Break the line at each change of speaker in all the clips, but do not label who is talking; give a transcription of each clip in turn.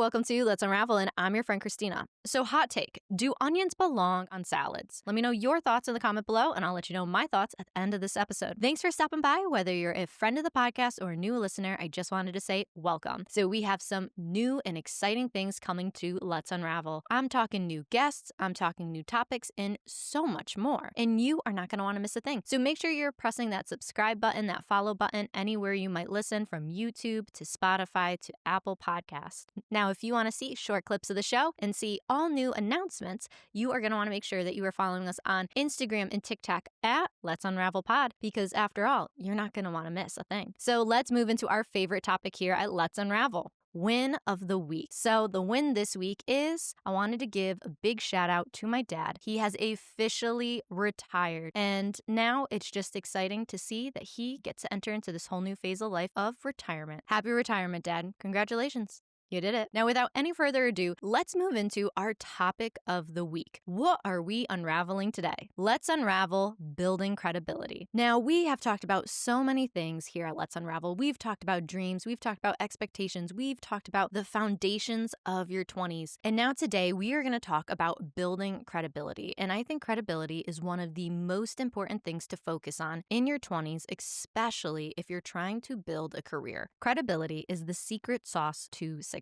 welcome to Let's Unravel, and I'm your friend Christina. So hot take, do onions belong on salads? Let me know your thoughts in the comment below, and I'll let you know my thoughts at the end of this episode. Thanks for stopping by. Whether you're a friend of the podcast or a new listener, I just wanted to say welcome. So we have some new and exciting things coming to Let's Unravel. I'm talking new guests, I'm talking new topics, and so much more. And you are not going to want to miss a thing. So make sure you're pressing that subscribe button, that follow button, anywhere you might listen, from YouTube to Spotify to Apple Podcasts. Now, if you want to see short clips of the show and see all new announcements, you are going to want to make sure that you are following us on Instagram and TikTok at Let's Unravel Pod, because after all, you're not going to want to miss a thing. So let's move into our favorite topic here at Let's Unravel. Win of the week. So the win this week is, I wanted to give a big shout out to my dad. He has officially retired, and now it's just exciting to see that he gets to enter into this whole new phase of life of retirement. Happy retirement, Dad. Congratulations. You did it. Now, without any further ado, let's move into our topic of the week. What are we unraveling today? Let's unravel building credibility. Now, we have talked about so many things here at Let's Unravel. We've talked about dreams. We've talked about expectations. We've talked about the foundations of your 20s. And now today, we are going to talk about building credibility. And I think credibility is one of the most important things to focus on in your 20s, especially if you're trying to build a career. Credibility is the secret sauce to success.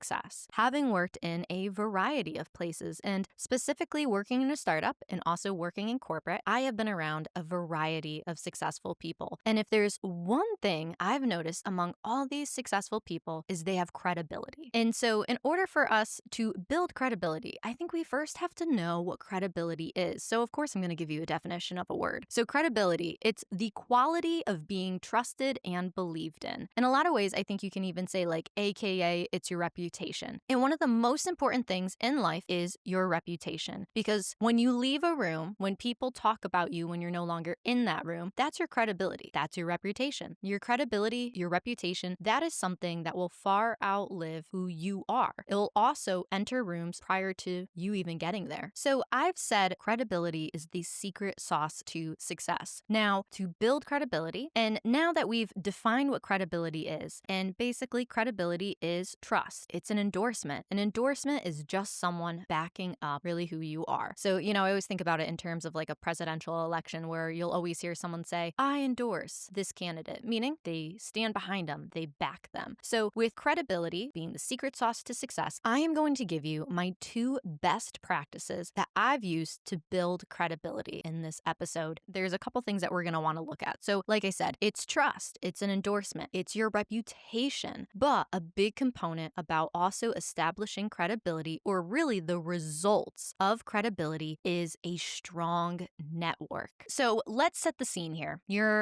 Having worked in a variety of places, and specifically working in a startup and also working in corporate, I have been around a variety of successful people. And if there's one thing I've noticed among all these successful people is they have credibility. And so in order for us to build credibility, I think we first have to know what credibility is. So of course, I'm going to give you a definition of a word. So credibility, it's the quality of being trusted and believed in. In a lot of ways, I think you can even say like, AKA, it's your reputation. And one of the most important things in life is your reputation. Because when you leave a room, when people talk about you when you're no longer in that room, that's your credibility. That's your reputation. Your credibility, your reputation, that is something that will far outlive who you are. It will also enter rooms prior to you even getting there. So I've said credibility is the secret sauce to success. Now, to build credibility, and now that we've defined what credibility is, and basically credibility is trust. It's an endorsement. An endorsement is just someone backing up really who you are. So, I always think about it in terms of like a presidential election where you'll always hear someone say, I endorse this candidate, meaning they stand behind them, they back them. So with credibility being the secret sauce to success, I am going to give you my 2 best practices that I've used to build credibility in this episode. There's a couple things that we're going to want to look at. So like I said, it's trust, it's an endorsement, it's your reputation, but a big component about also establishing credibility, or really the results of credibility, is a strong network. So let's set the scene here.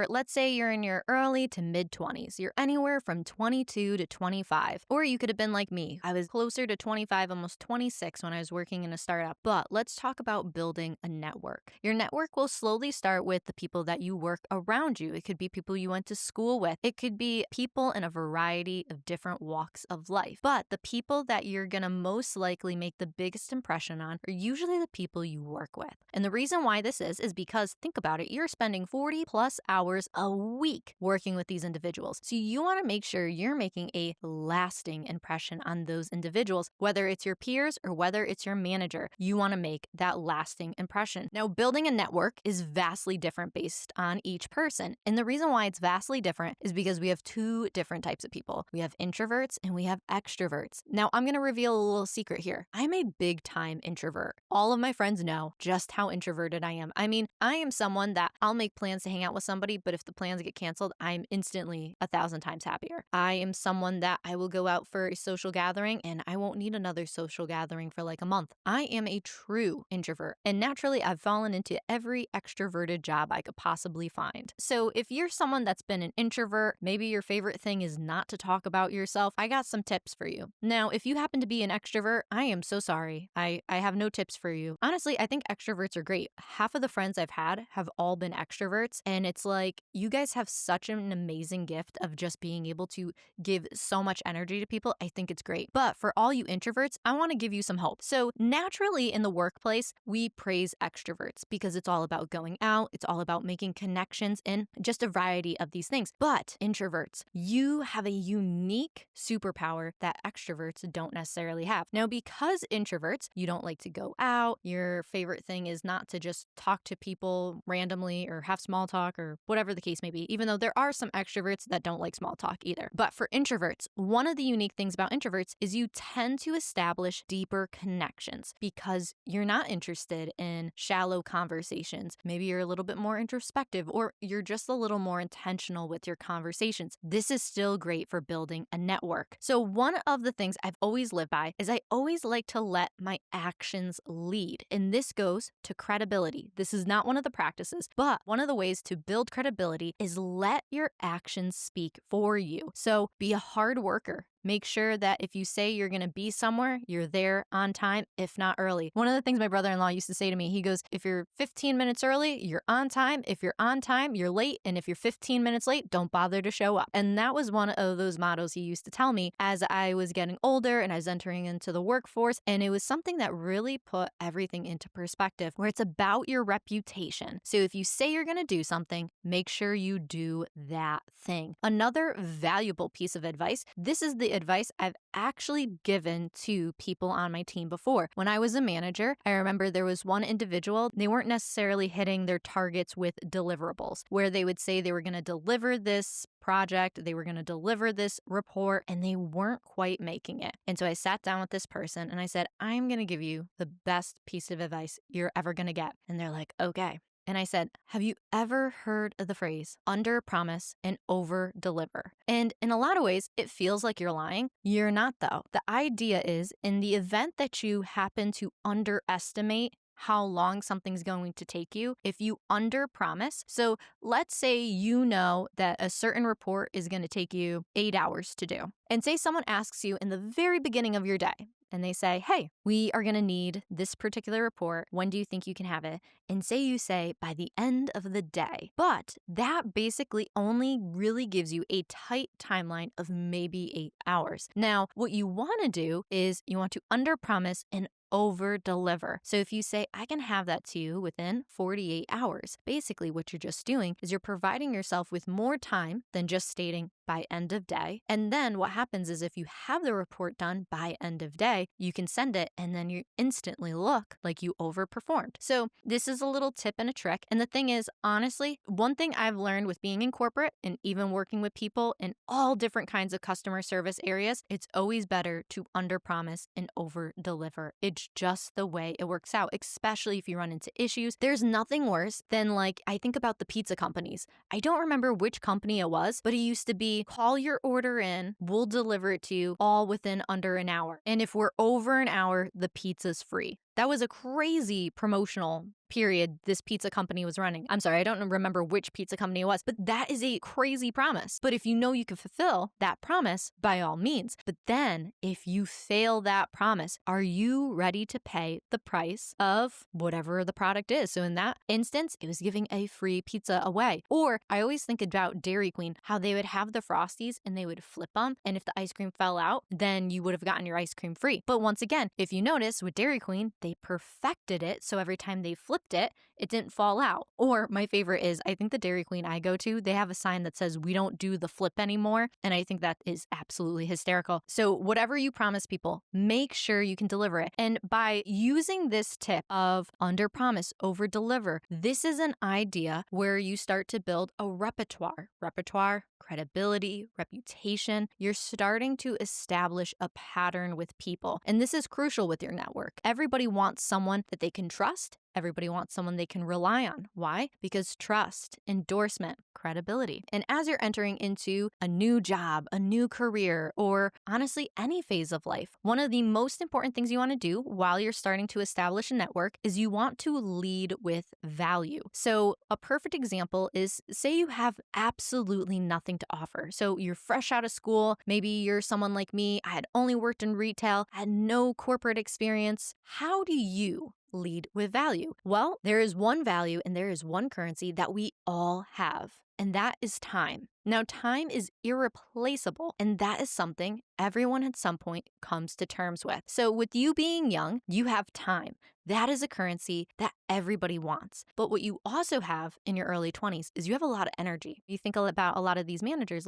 Let's say you're in your early to mid 20s. You're anywhere from 22 to 25, or you could have been like me. I was closer to 25, almost 26 when I was working in a startup. But let's talk about building a network. Your network will slowly start with the people that you work around you. It could be people you went to school with. It could be people in a variety of different walks of life. But the people that you're going to most likely make the biggest impression on are usually the people you work with. And the reason why this is because think about it, you're spending 40 plus hours a week working with these individuals. So you want to make sure you're making a lasting impression on those individuals, whether it's your peers or whether it's your manager. You want to make that lasting impression. Now, building a network is vastly different based on each person. And the reason why it's vastly different is because we have 2 different types of people. We have introverts and we have extroverts. Now, I'm going to reveal a little secret here. I'm a big time introvert. All of my friends know just how introverted I am. I mean, I am someone that I'll make plans to hang out with somebody, but if the plans get canceled, I'm instantly 1,000 times happier. I am someone that I will go out for a social gathering and I won't need another social gathering for like a month. I am a true introvert. And naturally, I've fallen into every extroverted job I could possibly find. So if you're someone that's been an introvert, maybe your favorite thing is not to talk about yourself, I got some tips for you. Now, if you happen to be an extrovert, I am so sorry. I have no tips for you. Honestly, I think extroverts are great. Half of the friends I've had have all been extroverts, and it's like you guys have such an amazing gift of just being able to give so much energy to people. I think it's great. But for all you introverts, I want to give you some hope. So naturally in the workplace, we praise extroverts because it's all about going out. It's all about making connections and just a variety of these things. But introverts, you have a unique superpower that extroverts extroverts don't necessarily have. Now, because introverts, you don't like to go out, your favorite thing is not to just talk to people randomly or have small talk or whatever the case may be, even though there are some extroverts that don't like small talk either. But for introverts, one of the unique things about introverts is you tend to establish deeper connections because you're not interested in shallow conversations. Maybe you're a little bit more introspective, or you're just a little more intentional with your conversations. This is still great for building a network. So one of the things I've always lived by is I always like to let my actions lead. And this goes to credibility. This is not one of the practices, but one of the ways to build credibility is let your actions speak for you. So be a hard worker. Make sure that if you say you're going to be somewhere, you're there on time, if not early. One of the things my brother-in-law used to say to me, he goes, if you're 15 minutes early, you're on time. If you're on time, you're late. And if you're 15 minutes late, don't bother to show up. And that was one of those mottos he used to tell me as I was getting older and I was entering into the workforce. And it was something that really put everything into perspective, where it's about your reputation. So if you say you're going to do something, make sure you do that thing. Another valuable piece of advice, this is the advice I've actually given to people on my team before. When I was a manager, I remember there was one individual, they weren't necessarily hitting their targets with deliverables, where they would say they were going to deliver this project, they were going to deliver this report, and they weren't quite making it. And so I sat down with this person and I said, I'm going to give you the best piece of advice you're ever going to get. And they're like, okay. And I said, have you ever heard of the phrase under promise and over deliver? And in a lot of ways, it feels like you're lying. You're not, though. The idea is, in the event that you happen to underestimate how long something's going to take you, if you under promise. So let's say you know that a certain report is going to take you 8 hours to do. And say someone asks you in the very beginning of your day, and they say, hey, we are going to need this particular report. When do you think you can have it? And say you say by the end of the day. But that basically only really gives you a tight timeline of maybe 8 hours. Now, what you want to do is you want to under promise and over deliver. So if you say, I can have that to you within 48 hours, basically what you're just doing is you're providing yourself with more time than just stating by end of day. And then what happens is if you have the report done by end of day, you can send it and then you instantly look like you overperformed. So this is a little tip and a trick. And the thing is, honestly, one thing I've learned with being in corporate and even working with people in all different kinds of customer service areas, it's always better to under promise and over deliver. It's just the way it works out, especially if you run into issues. There's nothing worse than, like, I think about the pizza companies. I don't remember which company it was, but it used to be call your order in, we'll deliver it to you all within under an hour. And if we're over an hour, the pizza's free. That was a crazy promotional period this pizza company was running. I'm sorry, I don't remember which pizza company it was, but that is a crazy promise. But if you know you can fulfill that promise, by all means. But then if you fail that promise, are you ready to pay the price of whatever the product is? So in that instance, it was giving a free pizza away. Or I always think about Dairy Queen, how they would have the Frosties and they would flip them. And if the ice cream fell out, then you would have gotten your ice cream free. But once again, if you notice with Dairy Queen, they perfected it. So every time they flipped it, it didn't fall out. Or my favorite is, I think the Dairy Queen I go to, they have a sign that says, we don't do the flip anymore. And I think that is absolutely hysterical. So whatever you promise people, make sure you can deliver it. And by using this tip of under promise, over deliver, this is an idea where you start to build a repertoire, credibility, reputation. You're starting to establish a pattern with people. And this is crucial with your network. Everybody wants someone that they can trust. Everybody wants someone they can rely on. Why? Because trust, endorsement, credibility. And as you're entering into a new job, a new career, or honestly, any phase of life, one of the most important things you want to do while you're starting to establish a network is you want to lead with value. So a perfect example is, say you have absolutely nothing to offer. So you're fresh out of school. Maybe you're someone like me. I had only worked in retail, had no corporate experience. How do you lead with value? Well, there is one value and there is one currency that we all have, and that is time. Now, time is irreplaceable, and that is something everyone at some point comes to terms with. So with you being young, you have time. That is a currency that everybody wants. But what you also have in your early 20s is you have a lot of energy. You think about a lot of these managers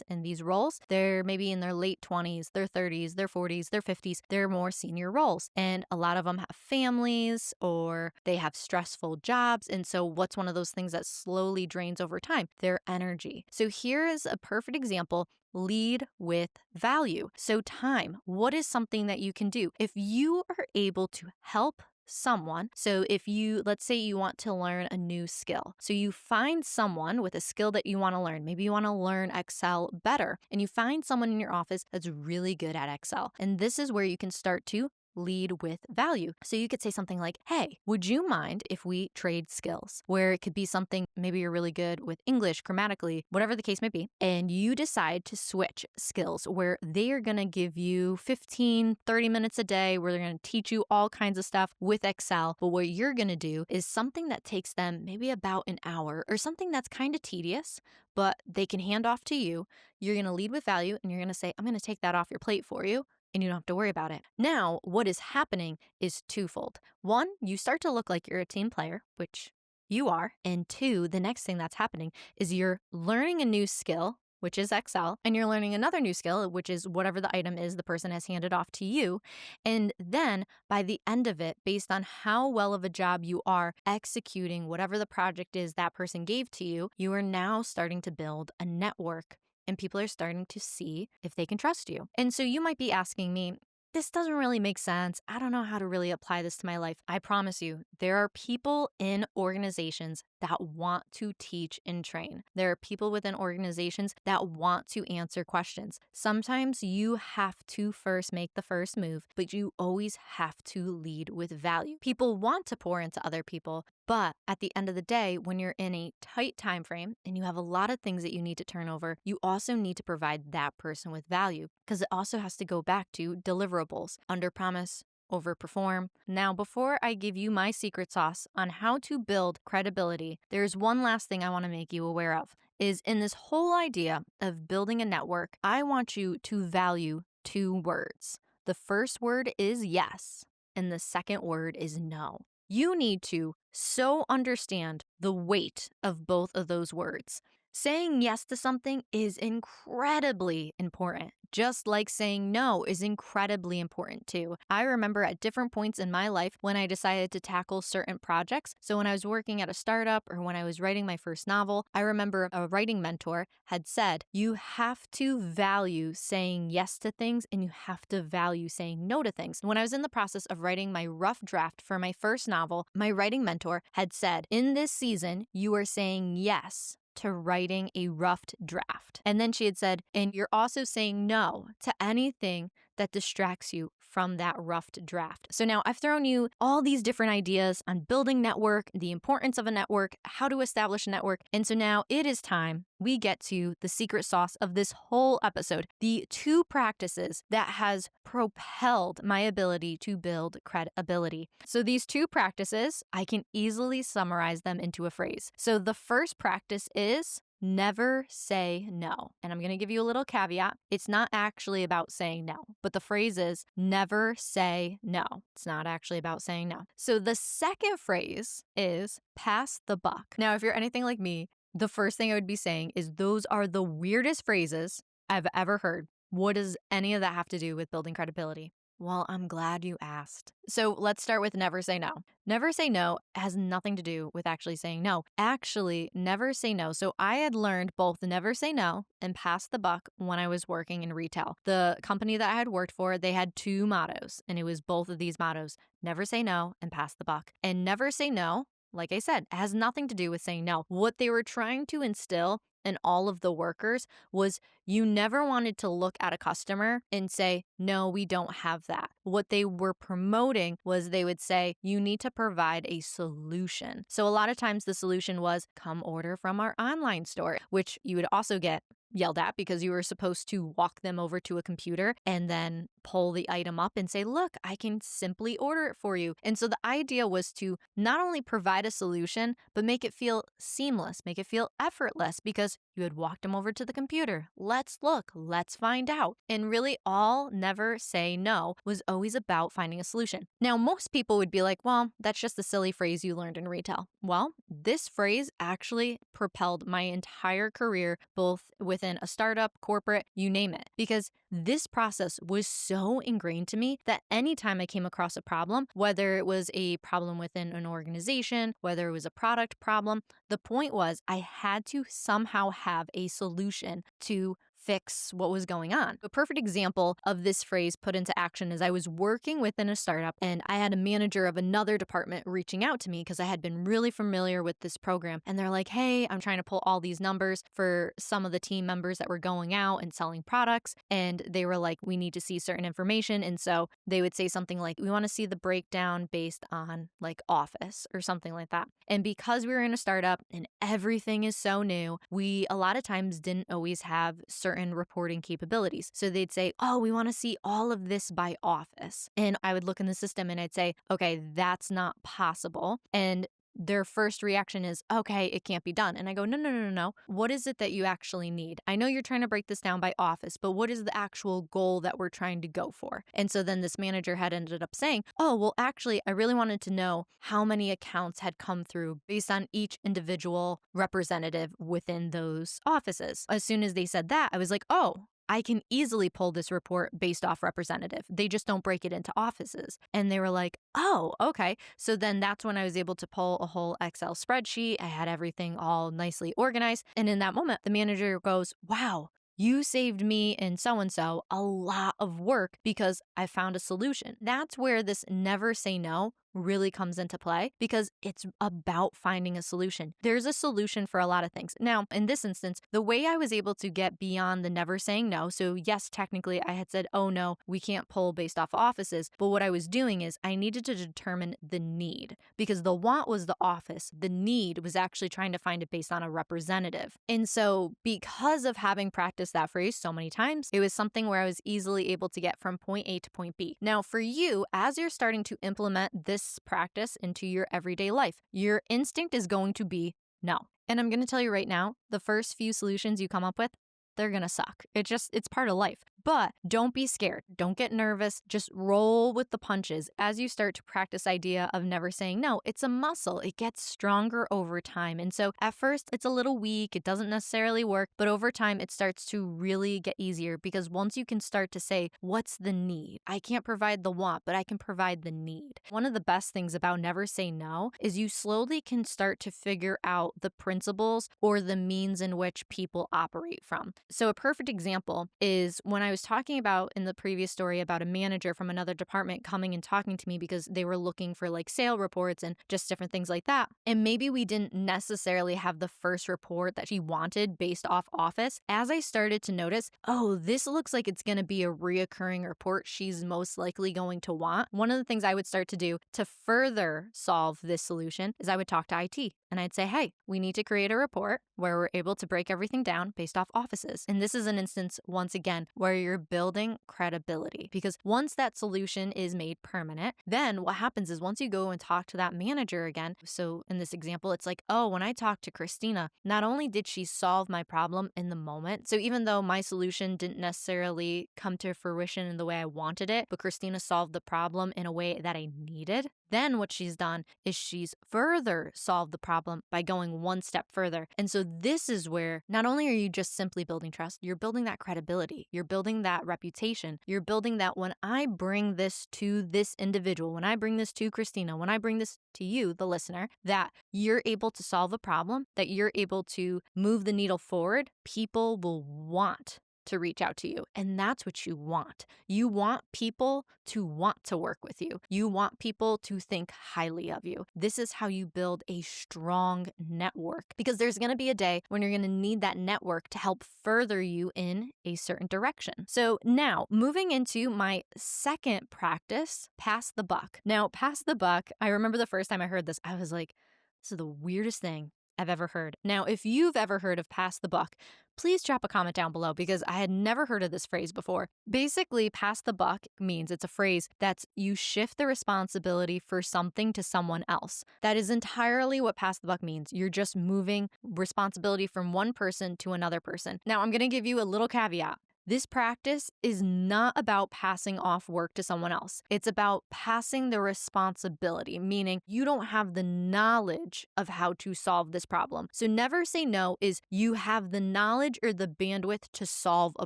in these roles, they're maybe in their late 20s, their 30s, their 40s, their 50s. They're more senior roles. And a lot of them have families or they have stressful jobs. And so what's one of those things that slowly drains over time? Their energy. So here is a perfect example. Lead with value. So time, what is something that you can do? If you are able to help someone, so if let's say you want to learn a new skill. So you find someone with a skill that you want to learn. Maybe you want to learn Excel better, and you find someone in your office that's really good at Excel. And this is where you can start to lead with value. So you could say something like, hey, would you mind if we trade skills? Where it could be something, maybe you're really good with English, grammatically, whatever the case may be, and you decide to switch skills where they are going to give you 15, 30 minutes a day where they're going to teach you all kinds of stuff with Excel. But what you're going to do is something that takes them maybe about an hour or something that's kind of tedious, but they can hand off to you. You're going to lead with value and you're going to say, I'm going to take that off your plate for you. And you don't have to worry about it. Now, what is happening is twofold. One, you start to look like you're a team player, which you are. And two, the next thing that's happening is you're learning a new skill, which is Excel, and you're learning another new skill, which is whatever the item is the person has handed off to you. And then by the end of it, based on how well of a job you are executing whatever the project is that person gave to you, you are now starting to build a network. And people are starting to see if they can trust you. And so you might be asking me, this doesn't really make sense. I don't know how to really apply this to my life. I promise you, there are people in organizations that want to teach and train. There are people within organizations that want to answer questions. Sometimes you have to first make the first move, but you always have to lead with value. People want to pour into other people, but at the end of the day, when you're in a tight time frame and you have a lot of things that you need to turn over, you also need to provide that person with value because it also has to go back to deliverables, under promise, overperform. Now, before I give you my secret sauce on how to build credibility, there's one last thing I want to make you aware of, is in this whole idea of building a network, I want you to value two words. The first word is yes, and the second word is no. You need to so understand the weight of both of those words. Saying yes to something is incredibly important, just like saying no is incredibly important too. I remember at different points in my life when I decided to tackle certain projects. So when I was working at a startup or when I was writing my first novel, I remember a writing mentor had said, you have to value saying yes to things and you have to value saying no to things. When I was in the process of writing my rough draft for my first novel, my writing mentor had said, in this season, you are saying yes to writing a rough draft. And then she had said, and you're also saying no to anything that distracts you from that rough draft. So now I've thrown you all these different ideas on building network, the importance of a network, how to establish a network. And so now it is time we get to the secret sauce of this whole episode, the two practices that has propelled my ability to build credibility. So these two practices, I can easily summarize them into a phrase. So the first practice is never say no. And I'm going to give you a little caveat. It's not actually about saying no, but the phrase is never say no. It's not actually about saying no. So the second phrase is pass the buck. Now, if you're anything like me, the first thing I would be saying is those are the weirdest phrases I've ever heard. What does any of that have to do with building credibility? Well, I'm glad you asked. So let's start with never say no. Never say no has nothing to do with actually saying no. Actually, never say no. So I had learned both never say no and pass the buck when I was working in retail. The company that I had worked for, they had two mottos, and it was both of these mottos, never say no and pass the buck. And never say no, like I said, has nothing to do with saying no. What they were trying to instill in all of the workers was you never wanted to look at a customer and say, no, we don't have that. What they were promoting was they would say, you need to provide a solution. So a lot of times the solution was come order from our online store, which you would also get yelled at because you were supposed to walk them over to a computer and then pull the item up and say, look, I can simply order it for you. And so the idea was to not only provide a solution, but make it feel seamless, make it feel effortless because you had walked them over to the computer. Let's look, let's find out. And really all never say no was always about finding a solution. Now, most people would be like, well, that's just a silly phrase you learned in retail. Well, this phrase actually propelled my entire career, both within a startup, corporate, you name it, because this process was so ingrained to me that anytime I came across a problem, whether it was a problem within an organization, whether it was a product problem, the point was I had to somehow have a solution to fix what was going on. A perfect example of this phrase put into action is I was working within a startup and I had a manager of another department reaching out to me because I had been really familiar with this program. And they're like, hey, I'm trying to pull all these numbers for some of the team members that were going out and selling products. And they were like, we need to see certain information. And so they would say something like, we want to see the breakdown based on like Office or something like that. And because we were in a startup and everything is so new, we a lot of times didn't always have certain reporting capabilities. So they'd say, oh, we want to see all of this by Office. And I would look in the system and I'd say, okay, that's not possible. And their first reaction is, okay, it can't be done. And I go, no. What is it that you actually need? I know you're trying to break this down by Office, but what is the actual goal that we're trying to go for? And so then this manager had ended up saying, oh, well, actually, I really wanted to know how many accounts had come through based on each individual representative within those offices. As soon as they said that, I was like, oh, I can easily pull this report based off representative. They just don't break it into offices. And they were like, oh, okay. So then that's when I was able to pull a whole Excel spreadsheet. I had everything all nicely organized. And in that moment, the manager goes, wow, you saved me and so a lot of work because I found a solution. That's where this never say no really comes into play because it's about finding a solution. There's a solution for a lot of things. Now, in this instance, the way I was able to get beyond the never saying no, so yes, technically I had said, oh no, we can't pull based off offices, but what I was doing is I needed to determine the need because the want was the office. The need was actually trying to find it based on a representative. And so because of having practiced that phrase so many times, it was something where I was easily able to get from point A to point B. Now, for you, as you're starting to implement this practice into your everyday life, your instinct is going to be no. And I'm going to tell you right now, the first few solutions you come up with, they're going to suck. It's part of life. But don't be scared. Don't get nervous. Just roll with the punches. As you start to practice idea of never saying no, it's a muscle. It gets stronger over time. And so at first it's a little weak. It doesn't necessarily work, but over time it starts to really get easier because once you can start to say, what's the need? I can't provide the want, but I can provide the need. One of the best things about never say no is you slowly can start to figure out the principles or the means in which people operate from. So a perfect example is when I was talking about in the previous story about a manager from another department coming and talking to me because they were looking for like sale reports and just different things like that. And maybe we didn't necessarily have the first report that she wanted based off Office. As I started to notice, oh, this looks like it's going to be a reoccurring report she's most likely going to want. One of the things I would start to do to further solve this solution is I would talk to IT and I'd say, hey, we need to create a report where we're able to break everything down based off offices. And this is an instance, once again, where you're building credibility because once that solution is made permanent, then what happens is once you go and talk to that manager again, so in this example, it's like, oh, when I talked to Christina, not only did she solve my problem in the moment, so even though my solution didn't necessarily come to fruition in the way I wanted it, but Christina solved the problem in a way that I needed, then what she's done is she's further solved the problem by going one step further. And so this is where not only are you just simply building trust, you're building that credibility, you're building that reputation, you're building that when I bring this to this individual, when I bring this to Christina, when I bring this to you, the listener, that you're able to solve a problem, that you're able to move the needle forward, people will want to reach out to you. And that's what you want. You want people to want to work with you. You want people to think highly of you. This is how you build a strong network because there's going to be a day when you're going to need that network to help further you in a certain direction. So now moving into my second practice, pass the buck. Now, pass the buck, I remember the first time I heard this, I was like, this is the weirdest thing I've ever heard. Now, if you've ever heard of pass the buck, please drop a comment down below because I had never heard of this phrase before. Basically, pass the buck means it's a phrase that's you shift the responsibility for something to someone else. That is entirely what pass the buck means. You're just moving responsibility from one person to another person. Now, I'm going to give you a little caveat. This practice is not about passing off work to someone else. It's about passing the responsibility, meaning you don't have the knowledge of how to solve this problem. So never say no is you have the knowledge or the bandwidth to solve a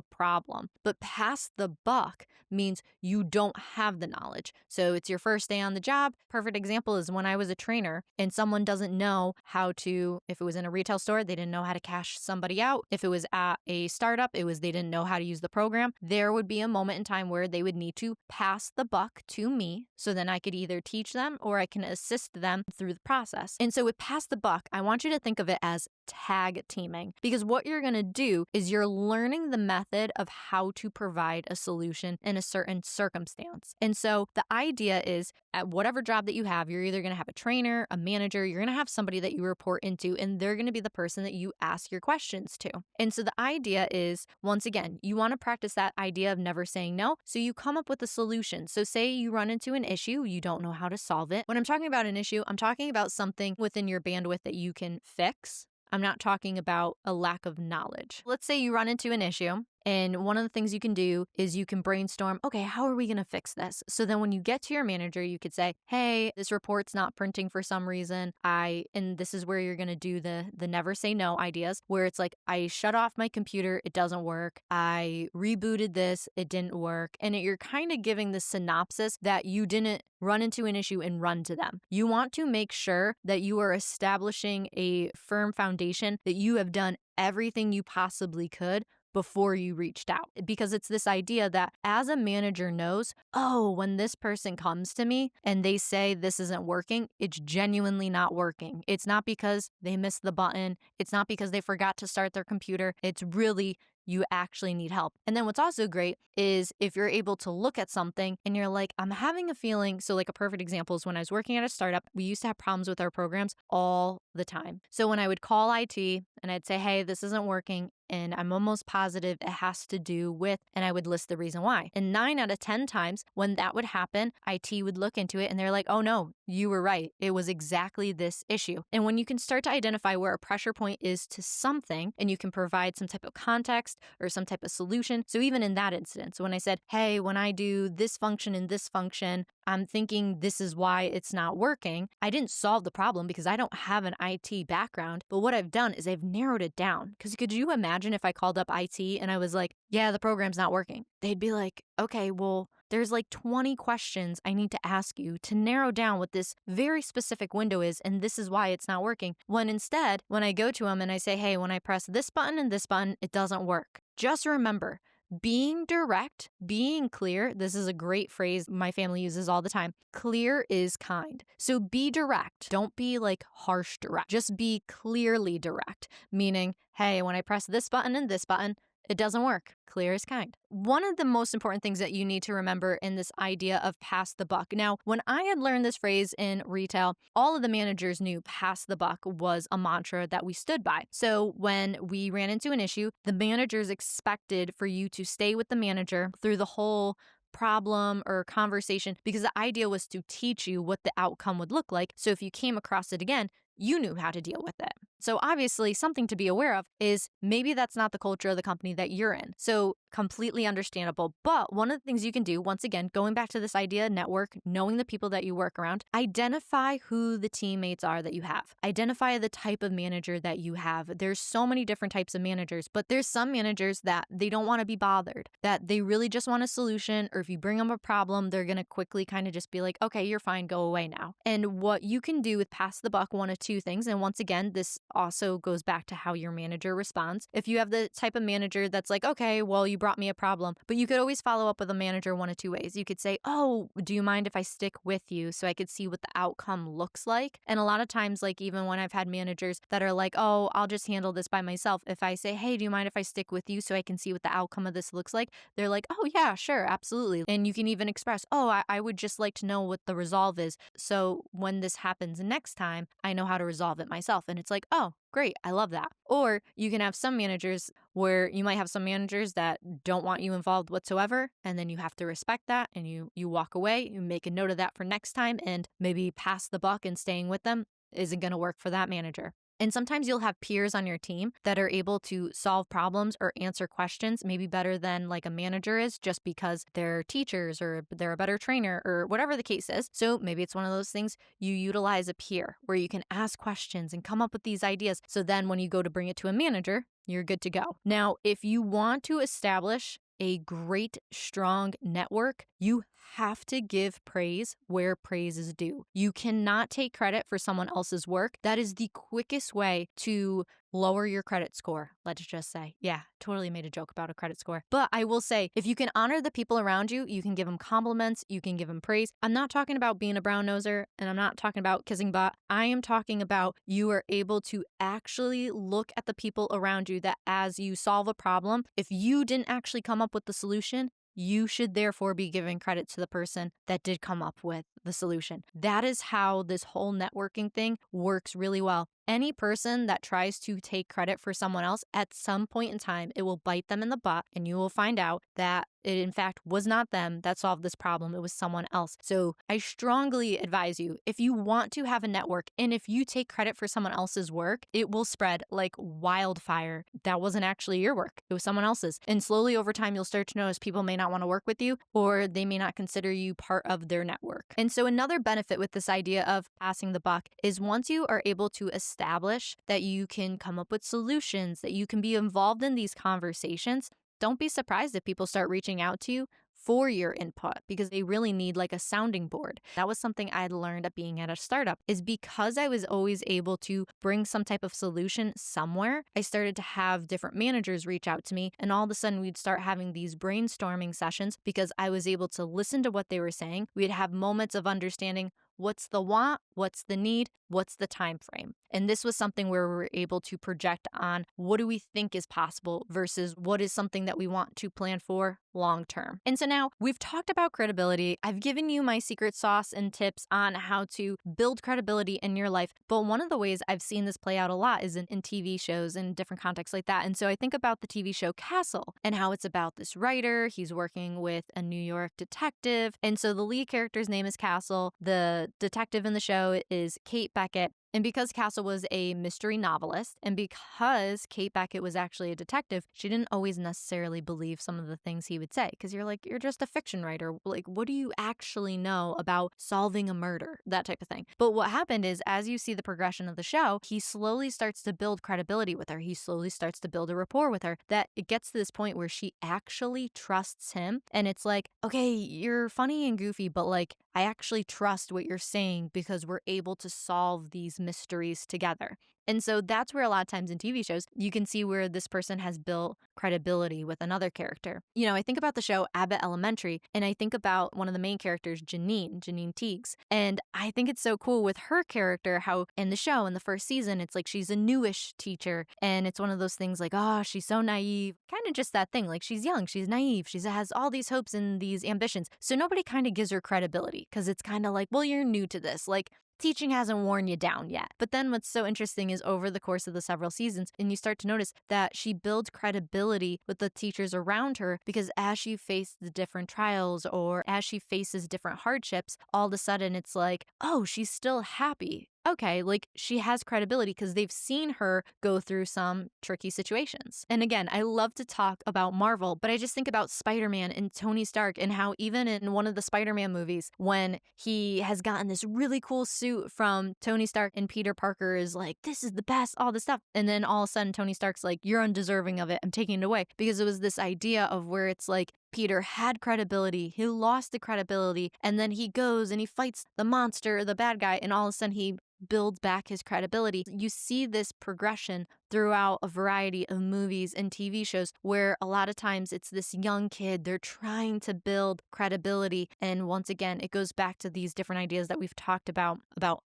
problem. But pass the buck means you don't have the knowledge. So it's your first day on the job. Perfect example is when I was a trainer and someone doesn't know how to, if it was in a retail store, they didn't know how to cash somebody out. If it was at a startup, it was they didn't know how to use the program. There would be a moment in time where they would need to pass the buck to me so then I could either teach them or I can assist them through the process. And so with pass the buck, I want you to think of it as tag teaming, because what you're going to do is you're learning the method of how to provide a solution in a certain circumstance. And so the idea is at whatever job that you have, you're either going to have a trainer, a manager, you're going to have somebody that you report into, and they're going to be the person that you ask your questions to. And so the idea is, once again, you want to practice that idea of never saying no. So you come up with a solution. So say you run into an issue, you don't know how to solve it. When I'm talking about an issue, I'm talking about something within your bandwidth that you can fix. I'm not talking about a lack of knowledge. Let's say you run into an issue. And one of the things you can do is you can brainstorm, okay, how are we going to fix this? So then when you get to your manager, you could say, hey, this report's not printing for some reason. And this is where you're going to do the never say no ideas, where it's like, I shut off my computer, it doesn't work. I rebooted this, it didn't work. And you're kind of giving the synopsis that you didn't run into an issue and run to them. You want to make sure that you are establishing a firm foundation, that you have done everything you possibly could before you reached out. Because it's this idea that as a manager knows, oh, when this person comes to me and they say this isn't working, it's genuinely not working. It's not because they missed the button. It's not because they forgot to start their computer. It's really you actually need help. And then what's also great is if you're able to look at something and you're like, I'm having a feeling. So like a perfect example is when I was working at a startup, we used to have problems with our programs all the time. So when I would call IT and I'd say, hey, this isn't working, and I'm almost positive it has to do with, and I would list the reason why. And 9 out of 10 times when that would happen, IT would look into it and they're like, oh no, you were right. It was exactly this issue. And when you can start to identify where a pressure point is to something and you can provide some type of context or some type of solution. So even in that instance, when I said, hey, when I do this function and this function, I'm thinking this is why it's not working. I didn't solve the problem because I don't have an IT background. But what I've done is I've narrowed it down. Because could you imagine if I called up IT and I was like, yeah, the program's not working? They'd be like, okay, well, there's like 20 questions I need to ask you to narrow down what this very specific window is, and this is why it's not working. When instead, when I go to them and I say, hey, when I press this button and this button, it doesn't work. Just remember, being direct, being clear, this is a great phrase my family uses all the time. Clear is kind. So be direct. Don't be like harsh direct. Just be clearly direct, meaning, hey, when I press this button and this button, it doesn't work. Clear is kind. One of the most important things that you need to remember in this idea of pass the buck. Now, when I had learned this phrase in retail, all of the managers knew pass the buck was a mantra that we stood by. So when we ran into an issue, the managers expected for you to stay with the manager through the whole problem or conversation, because the idea was to teach you what the outcome would look like. So if you came across it again, you knew how to deal with it. So obviously something to be aware of is maybe that's not the culture of the company that you're in. So completely understandable. But one of the things you can do, once again, going back to this idea, network, knowing the people that you work around, identify who the teammates are that you have. Identify the type of manager that you have. There's so many different types of managers, but there's some managers that they don't want to be bothered, that they really just want a solution, or if you bring them a problem, they're going to quickly kind of just be like, okay, you're fine, go away now. And what you can do with pass the buck, one of two things, and once again, this also goes back to how your manager responds. If you have the type of manager that's like, okay, well, you brought me a problem, but you could always follow up with a manager one of two ways. You could say, oh, do you mind if I stick with you so I could see what the outcome looks like? And a lot of times, like even when I've had managers that are like, oh, I'll just handle this by myself. If I say, hey, do you mind if I stick with you so I can see what the outcome of this looks like? They're like, oh yeah, sure, absolutely. And you can even express, oh, I would just like to know what the resolve is. So when this happens next time, I know how to resolve it myself. And it's like, oh, oh, great, I love that. Or you can have some managers where you might have some managers that don't want you involved whatsoever, and then you have to respect that and you walk away, you make a note of that for next time, and maybe pass the buck and staying with them isn't going to work for that manager. And sometimes you'll have peers on your team that are able to solve problems or answer questions maybe better than like a manager is, just because they're teachers or they're a better trainer or whatever the case is. So maybe it's one of those things you utilize a peer where you can ask questions and come up with these ideas. So then when you go to bring it to a manager, you're good to go. Now, if you want to establish a great, strong network, you have to give praise where praise is due. You cannot take credit for someone else's work. That is the quickest way to lower your credit score, let's just say. Yeah, totally made a joke about a credit score. But I will say, if you can honor the people around you, you can give them compliments, you can give them praise. I'm not talking about being a brown noser, and I'm not talking about kissing butt. I am talking about you are able to actually look at the people around you that as you solve a problem, if you didn't actually come up with the solution, you should therefore be giving credit to the person that did come up with the solution. That is how this whole networking thing works really well. Any person that tries to take credit for someone else, at some point in time, it will bite them in the butt, and you will find out that it in fact was not them that solved this problem. It was someone else. So I strongly advise you, if you want to have a network and if you take credit for someone else's work, it will spread like wildfire. That wasn't actually your work. It was someone else's. And slowly over time, you'll start to notice people may not want to work with you, or they may not consider you part of their network. And so another benefit with this idea of passing the buck is once you are able to establish that you can come up with solutions, that you can be involved in these conversations, don't be surprised if people start reaching out to you for your input because they really need like a sounding board. That was something I had learned at being at a startup, is because I was always able to bring some type of solution somewhere, I started to have different managers reach out to me, and all of a sudden we'd start having these brainstorming sessions because I was able to listen to what they were saying. We'd have moments of understanding what's the want, what's the need, what's the time frame. And this was something where we were able to project on what do we think is possible versus what is something that we want to plan for long term. And so now we've talked about credibility. I've given you my secret sauce and tips on how to build credibility in your life. But one of the ways I've seen this play out a lot is in TV shows and different contexts like that. And so I think about the TV show Castle and how it's about this writer. He's working with a New York detective. And so the lead character's name is Castle. The detective in the show is Kate Beckett. And because Castle was a mystery novelist, and because Kate Beckett was actually a detective, she didn't always necessarily believe some of the things he would say. Because you're like, you're just a fiction writer. Like, what do you actually know about solving a murder? That type of thing. But what happened is, as you see the progression of the show, he slowly starts to build credibility with her. He slowly starts to build a rapport with her that it gets to this point where she actually trusts him. And it's like, okay, you're funny and goofy, but like, I actually trust what you're saying because we're able to solve these mysteries together. And so that's where a lot of times in TV shows, you can see where this person has built credibility with another character. You know, I think about the show Abbott Elementary, and I think about one of the main characters, Janine Teagues. And I think it's so cool with her character, how in the show, in the first season, it's like she's a newish teacher. And it's one of those things like, oh, she's so naive. Kind of just that thing, like she's young, she's naive, she has all these hopes and these ambitions. So nobody kind of gives her credibility because it's kind of like, well, you're new to this. Like, teaching hasn't worn you down yet. But then what's so interesting is over the course of the several seasons, and you start to notice that she builds credibility with the teachers around her because as she faces the different trials or as she faces different hardships, all of a sudden it's like, oh, she's still happy. Okay, like she has credibility because they've seen her go through some tricky situations. And again, I love to talk about Marvel, but I just think about Spider-Man and Tony Stark and how even in one of the Spider-Man movies, when he has gotten this really cool suit from Tony Stark and Peter Parker is like, this is the best, all this stuff. And then all of a sudden Tony Stark's like, you're undeserving of it. I'm taking it away. Because it was this idea of where it's like, Peter had credibility, he lost the credibility, and then he goes and he fights the monster, the bad guy, and all of a sudden he builds back his credibility. You see this progression throughout a variety of movies and TV shows where a lot of times it's this young kid, they're trying to build credibility. And once again, it goes back to these different ideas that we've talked about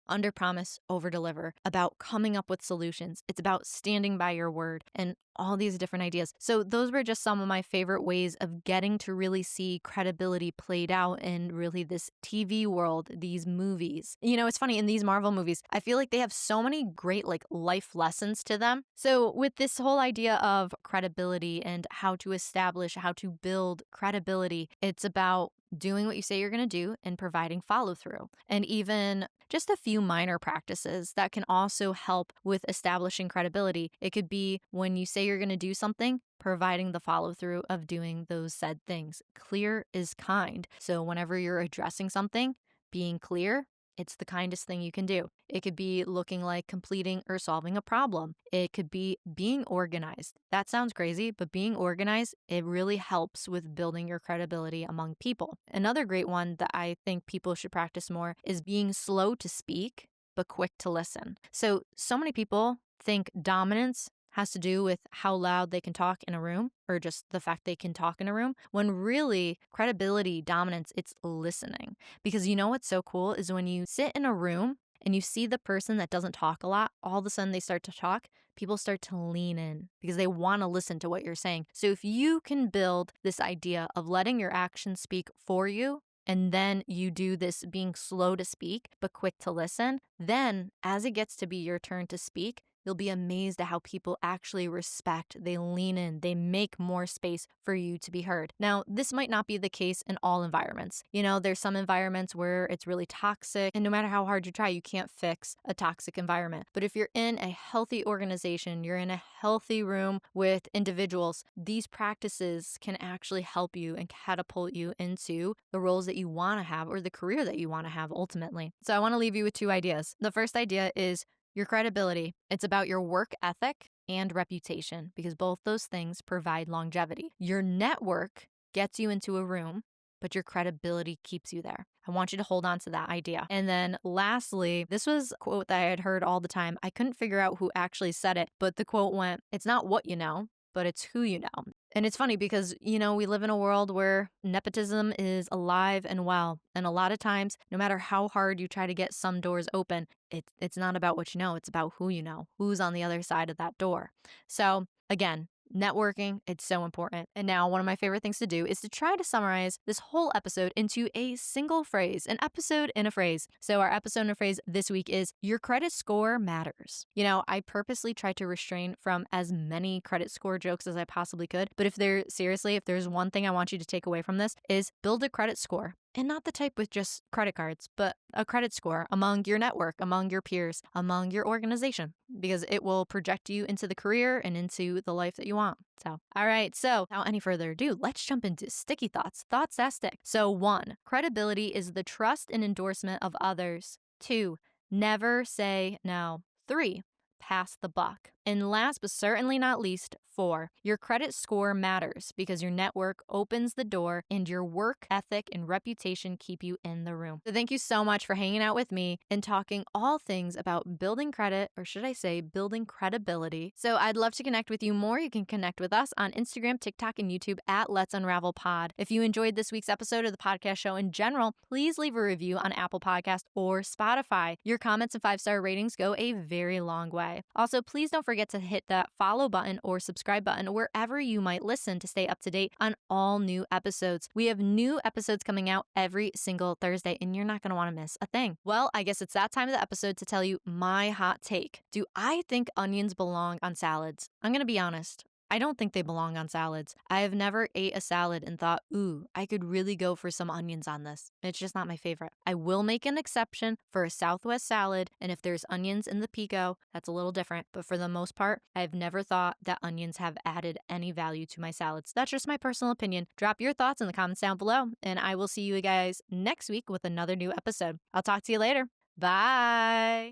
under promise, over deliver, about coming up with solutions. It's about standing by your word and all these different ideas. So those were just some of my favorite ways of getting to really see credibility played out in really this TV world, these movies. It's funny, in these Marvel movies, I feel like they have so many great life lessons to them. So with this whole idea of credibility and how to establish, how to build credibility, it's about doing what you say you're going to do and providing follow through. And even just a few minor practices that can also help with establishing credibility. It could be when you say you're going to do something, providing the follow through of doing those said things. Clear is kind. So whenever you're addressing something, being clear, it's the kindest thing you can do. It could be looking like completing or solving a problem. It could be being organized. That sounds crazy, but being organized, it really helps with building your credibility among people. Another great one that I think people should practice more is being slow to speak, but quick to listen. So many people think dominance has to do with how loud they can talk in a room or just the fact they can talk in a room, when really credibility, dominance, it's listening. Because what's so cool is when you sit in a room and you see the person that doesn't talk a lot, all of a sudden they start to talk, people start to lean in because they want to listen to what you're saying. So if you can build this idea of letting your actions speak for you, and then you do this being slow to speak, but quick to listen, then as it gets to be your turn to speak, you'll be amazed at how people actually respect, they lean in, they make more space for you to be heard. Now, this might not be the case in all environments. There's some environments where it's really toxic, and no matter how hard you try, you can't fix a toxic environment. But if you're in a healthy organization, you're in a healthy room with individuals, these practices can actually help you and catapult you into the roles that you want to have or the career that you want to have ultimately. So I want to leave you with two ideas. The first idea is your credibility. It's about your work ethic and reputation because both those things provide longevity. Your network gets you into a room, but your credibility keeps you there. I want you to hold on to that idea. And then lastly, this was a quote that I had heard all the time. I couldn't figure out who actually said it, but the quote went, "It's not what you know, but it's who you know." And it's funny because, we live in a world where nepotism is alive and well. And a lot of times, no matter how hard you try to get some doors open, it's not about what you know. It's about who you know, who's on the other side of that door. So again, networking, it's so important. And now one of my favorite things to do is to try to summarize this whole episode into a single phrase, an episode in a phrase. So our episode in a phrase this week is your credit score matters. I purposely tried to restrain from as many credit score jokes as I possibly could. But if there's one thing I want you to take away from this is build a credit score. And not the type with just credit cards, but a credit score among your network, among your peers, among your organization, because it will project you into the career and into the life that you want. So, all right. So without any further ado, let's jump into sticky thoughts that stick. So 1, credibility is the trust and endorsement of others. 2, never say no. 3, pass the buck. And last but certainly not least, 4, your credit score matters because your network opens the door and your work ethic and reputation keep you in the room. So thank you so much for hanging out with me and talking all things about building credit, or should I say building credibility. So I'd love to connect with you more. You can connect with us on Instagram, TikTok, and YouTube at Let's Unravel Pod. If you enjoyed this week's episode of the podcast show in general, please leave a review on Apple Podcast or Spotify. Your comments and 5-star ratings go a very long way. Also, please don't forget to hit that follow button or subscribe button wherever you might listen to stay up to date on all new episodes. We have new episodes coming out every single Thursday, and you're not going to want to miss a thing. Well, I guess it's that time of the episode to tell you my hot take. Do I think onions belong on salads? I'm going to be honest. I don't think they belong on salads. I have never ate a salad and thought, ooh, I could really go for some onions on this. It's just not my favorite. I will make an exception for a Southwest salad, and if there's onions in the pico, that's a little different. But for the most part, I've never thought that onions have added any value to my salads. That's just my personal opinion. Drop your thoughts in the comments down below, and I will see you guys next week with another new episode. I'll talk to you later. Bye.